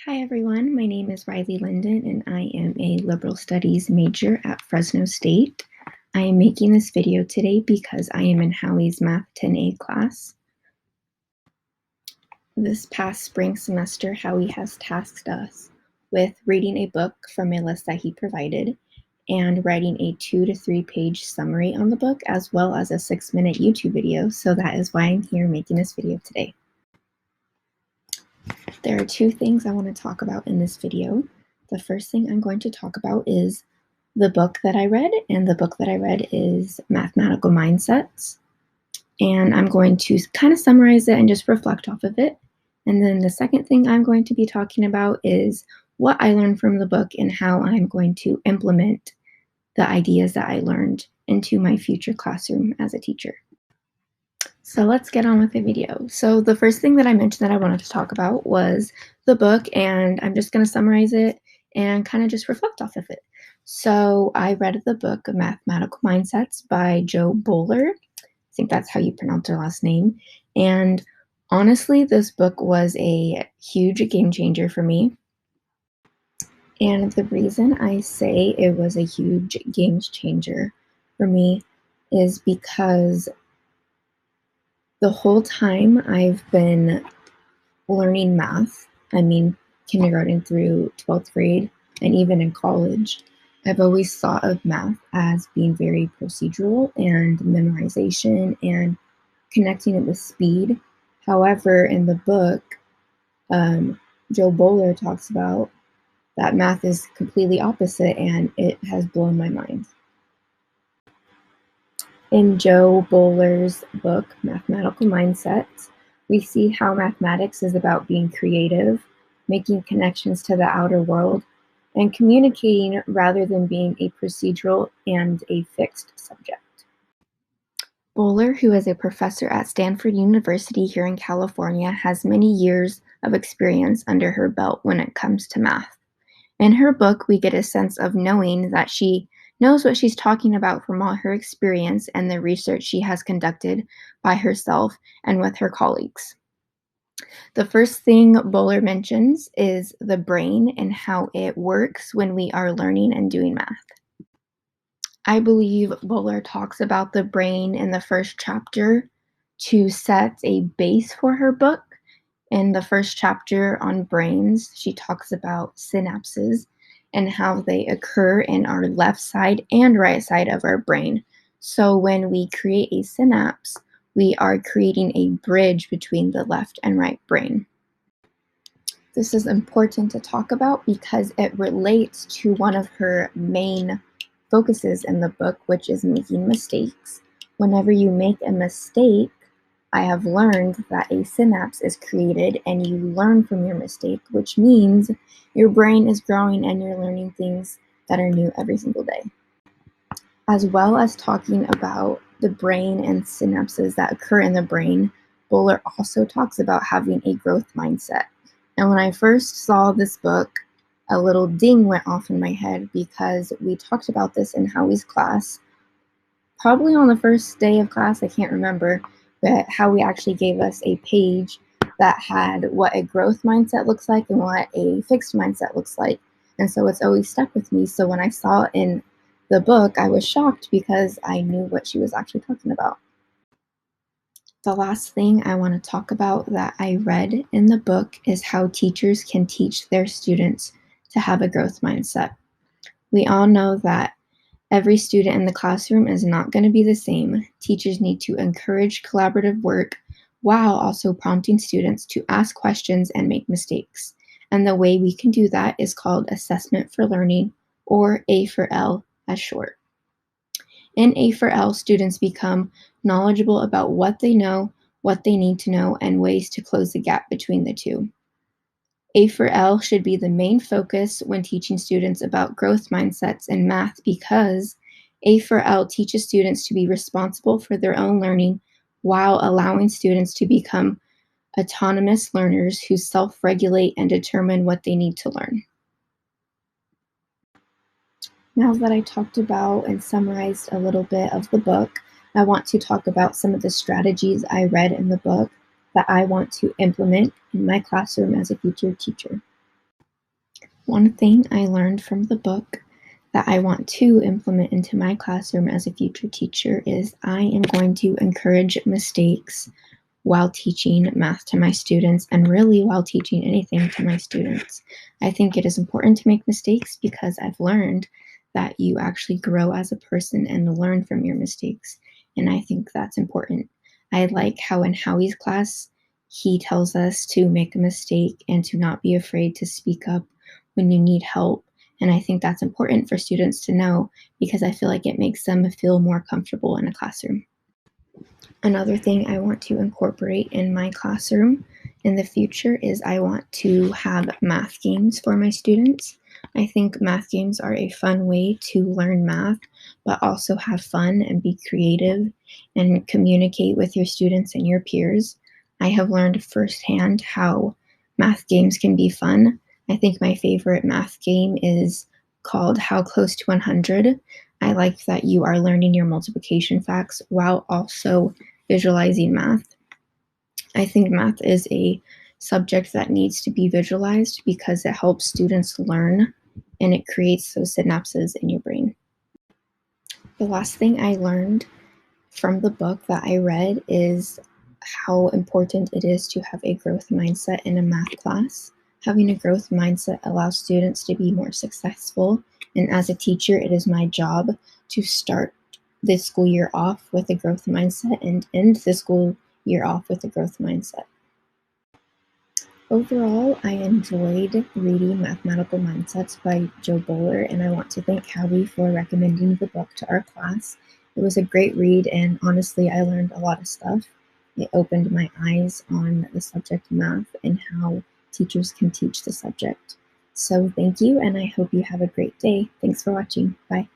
Hi everyone, my name is Riley Linden and I am a liberal studies major at Fresno State. I am making this video today because I am in Howie's Math 10A class. This past spring semester, Howie has tasked us with reading a book from a list that he provided and writing a 2 to 3 page summary on the book, as well as a 6-minute YouTube video. So that is why I'm here making this video today. There are two things I want to talk about in this video. The first thing I'm going to talk about is the book that I read, and the book that I read is Mathematical Mindsets. And I'm going to kind of summarize it and just reflect off of it. And then the second thing I'm going to be talking about is what I learned from the book and how I'm going to implement the ideas that I learned into my future classroom as a teacher. So let's get on with the video. So the first thing that I mentioned that I wanted to talk about was the book, and I'm just going to summarize it and kind of just reflect off of it. So I read the book Mathematical Mindsets by Jo Boaler. I think that's how you pronounce her last name. And honestly, this book was a huge game changer for me. And the reason I say it was a huge game changer for me is because the whole time I've been learning math, kindergarten through 12th grade, and even in college, I've always thought of math as being very procedural and memorization and connecting it with speed. However, in the book, Jo Boaler talks about that math is completely opposite, and it has blown my mind. In Jo Boaler's book, Mathematical Mindsets, we see how mathematics is about being creative, making connections to the outer world, and communicating rather than being a procedural and a fixed subject. Boaler, who is a professor at Stanford University here in California, has many years of experience under her belt when it comes to math. In her book, we get a sense of knowing that she knows what she's talking about from all her experience and the research she has conducted by herself and with her colleagues. The first thing Boaler mentions is the brain and how it works when we are learning and doing math. I believe Boaler talks about the brain in the first chapter to set a base for her book. In the first chapter on brains, she talks about synapses and how they occur in our left side and right side of our brain. So when we create a synapse, we are creating a bridge between the left and right brain. This is important to talk about because it relates to one of her main focuses in the book, which is making mistakes. Whenever you make a mistake, I have learned that a synapse is created and you learn from your mistake, which means your brain is growing and you're learning things that are new every single day. As well as talking about the brain and synapses that occur in the brain, Boaler also talks about having a growth mindset. And when I first saw this book, a little ding went off in my head because we talked about this in Howie's class, probably on the first day of class, I can't remember, but Howie actually gave us a page that had what a growth mindset looks like and what a fixed mindset looks like. And so it's always stuck with me. So when I saw it in the book, I was shocked because I knew what she was actually talking about. The last thing I want to talk about that I read in the book is how teachers can teach their students to have a growth mindset. We all know that every student in the classroom is not going to be the same. Teachers need to encourage collaborative work while also prompting students to ask questions and make mistakes. And the way we can do that is called Assessment for Learning, or A for L as short. In A for L, students become knowledgeable about what they know, what they need to know, and ways to close the gap between the two. A for L should be the main focus when teaching students about growth mindsets in math because A for L teaches students to be responsible for their own learning while allowing students to become autonomous learners who self-regulate and determine what they need to learn. Now that I talked about and summarized a little bit of the book, I want to talk about some of the strategies I read in the book that I want to implement in my classroom as a future teacher. One thing I learned from the book that I want to implement into my classroom as a future teacher is I am going to encourage mistakes while teaching math to my students, and really while teaching anything to my students. I think it is important to make mistakes because I've learned that you actually grow as a person and learn from your mistakes. And I think that's important. I like how in Howie's class, he tells us to make a mistake and to not be afraid to speak up when you need help. And I think that's important for students to know because I feel like it makes them feel more comfortable in a classroom. Another thing I want to incorporate in my classroom in the future is I want to have math games for my students. I think math games are a fun way to learn math, but also have fun and be creative and communicate with your students and your peers. I have learned firsthand how math games can be fun. I think my favorite math game is called How Close to 100. I like that you are learning your multiplication facts while also visualizing math. I think math is a subject that needs to be visualized because it helps students learn and it creates those synapses in your brain. The last thing I learned from the book that I read is how important it is to have a growth mindset in a math class. Having a growth mindset allows students to be more successful, and as a teacher, it is my job to start this school year off with a growth mindset and end the school year off with a growth mindset. Overall, I enjoyed reading Mathematical Mindsets by Jo Boaler, and I want to thank Howie for recommending the book to our class. It was a great read, and honestly, I learned a lot of stuff. It opened my eyes on the subject of math and how teachers can teach the subject. So thank you, and I hope you have a great day. Thanks for watching. Bye.